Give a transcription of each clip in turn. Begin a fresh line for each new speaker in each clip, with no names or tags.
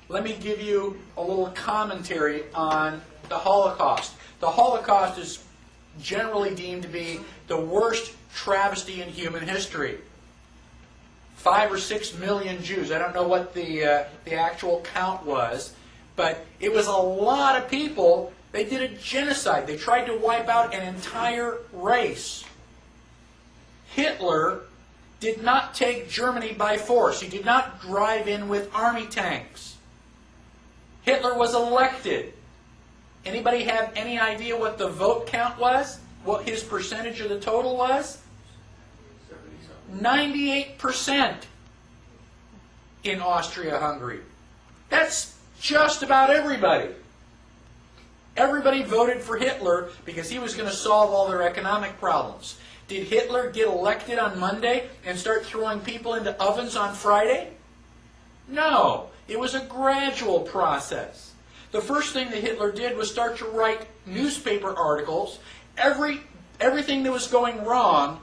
let me give you a little commentary on the Holocaust. The Holocaust is generally deemed to be the worst travesty in human history. 5 or 6 million Jews. I don't know what the actual count was, but it was a lot of people. They did a genocide. They tried to wipe out an entire race. Hitler did not take Germany by force. He did not drive in with army tanks. Hitler was elected. Anybody have any idea what the vote count was? What his percentage of the total was? 98% in Austria-Hungary. That's just about everybody. Everybody voted for Hitler because he was going to solve all their economic problems. Did Hitler get elected on Monday and start throwing people into ovens on Friday? No. It was a gradual process. The first thing that Hitler did was start to write newspaper articles. Everything that was going wrong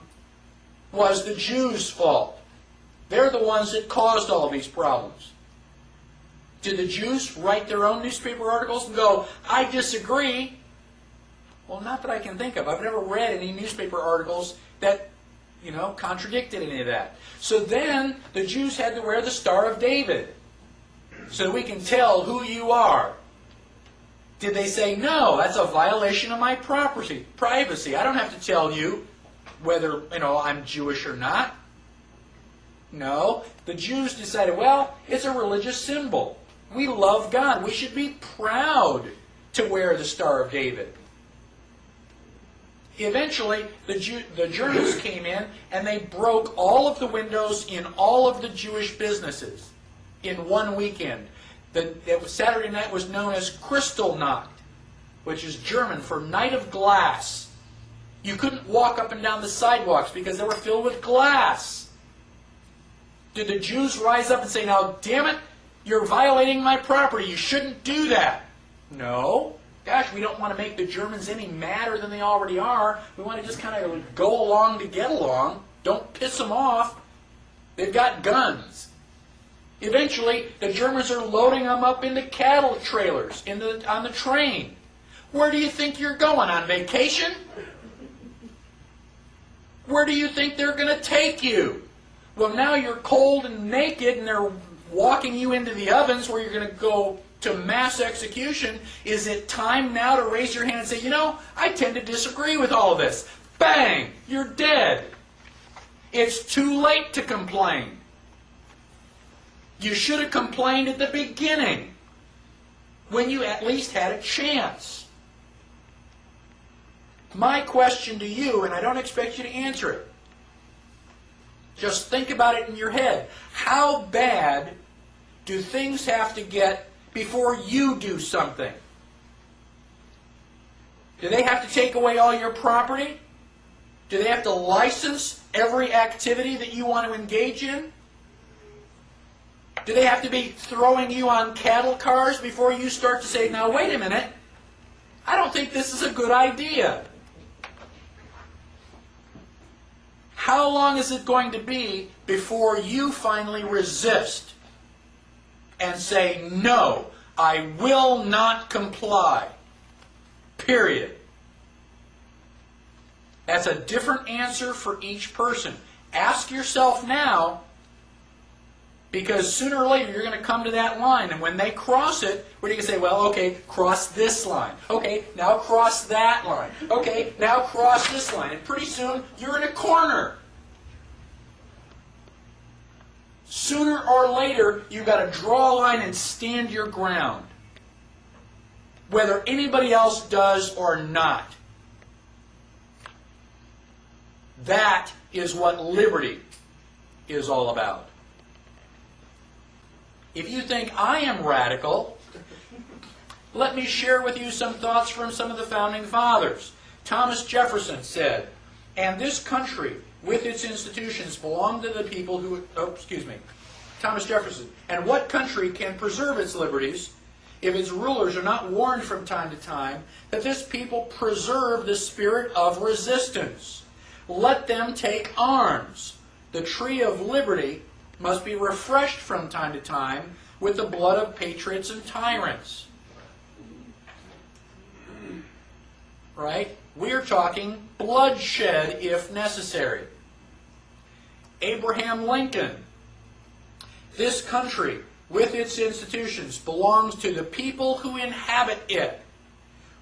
was the Jews' fault. They're the ones that caused all these problems. Did the Jews write their own newspaper articles and go, I disagree? Well, not that I can think of. I've never read any newspaper articles that, contradicted any of that. So then the Jews had to wear the Star of David so that we can tell who you are. Did they say, no, that's a violation of my privacy. I don't have to tell you whether, I'm Jewish or not. No, the Jews decided, well, it's a religious symbol. We love God. We should be proud to wear the Star of David. Eventually, the Germans came in and they broke all of the windows in all of the Jewish businesses in one weekend. Saturday night was known as Kristallnacht, which is German for Night of Glass. You couldn't walk up and down the sidewalks because they were filled with glass. Did the Jews rise up and say, now, damn it, you're violating my property. You shouldn't do that? No. Gosh, we don't want to make the Germans any madder than they already are. We want to just kind of go along to get along. Don't piss them off. They've got guns. Eventually, the Germans are loading them up into cattle trailers on the train. Where do you think you're going? On vacation? Where do you think they're going to take you? Well, now you're cold and naked and they're walking you into the ovens where you're going to go to mass execution. Is it time now to raise your hand and say, I tend to disagree with all of this? Bang! You're dead. It's too late to complain. You should have complained at the beginning when you at least had a chance. My question to you, and I don't expect you to answer it, just think about it in your head. How bad do things have to get before you do something? Do they have to take away all your property? Do they have to license every activity that you want to engage in? Do they have to be throwing you on cattle cars before you start to say, now wait a minute, I don't think this is a good idea? How long is it going to be before you finally resist and say, no, I will not comply? Period. That's a different answer for each person. Ask yourself now, because sooner or later you're going to come to that line, and when they cross it, what are you going to say? Well, okay, cross this line. Okay, now cross that line. Okay, now cross this line. And pretty soon you're in a corner. Sooner or later, you've got to draw a line and stand your ground, whether anybody else does or not. That is what liberty is all about. If you think I am radical, let me share with you some thoughts from some of the founding fathers. Thomas Jefferson said, and this country with its institutions belong to the people who... Thomas Jefferson. And what country can preserve its liberties if its rulers are not warned from time to time that this people preserve the spirit of resistance? Let them take arms. The tree of liberty must be refreshed from time to time with the blood of patriots and tyrants. Right? We're talking bloodshed if necessary. Abraham Lincoln. This country, with its institutions, belongs to the people who inhabit it.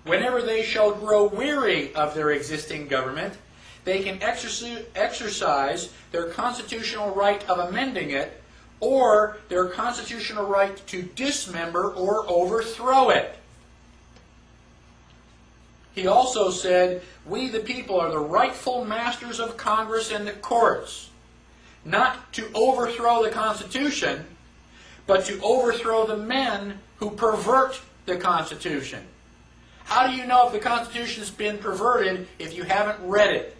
Whenever they shall grow weary of their existing government, they can exercise their constitutional right of amending it, or their constitutional right to dismember or overthrow it. He also said, we the people are the rightful masters of Congress and the courts, not to overthrow the Constitution, but to overthrow the men who pervert the Constitution. How do you know if the Constitution's been perverted if you haven't read it?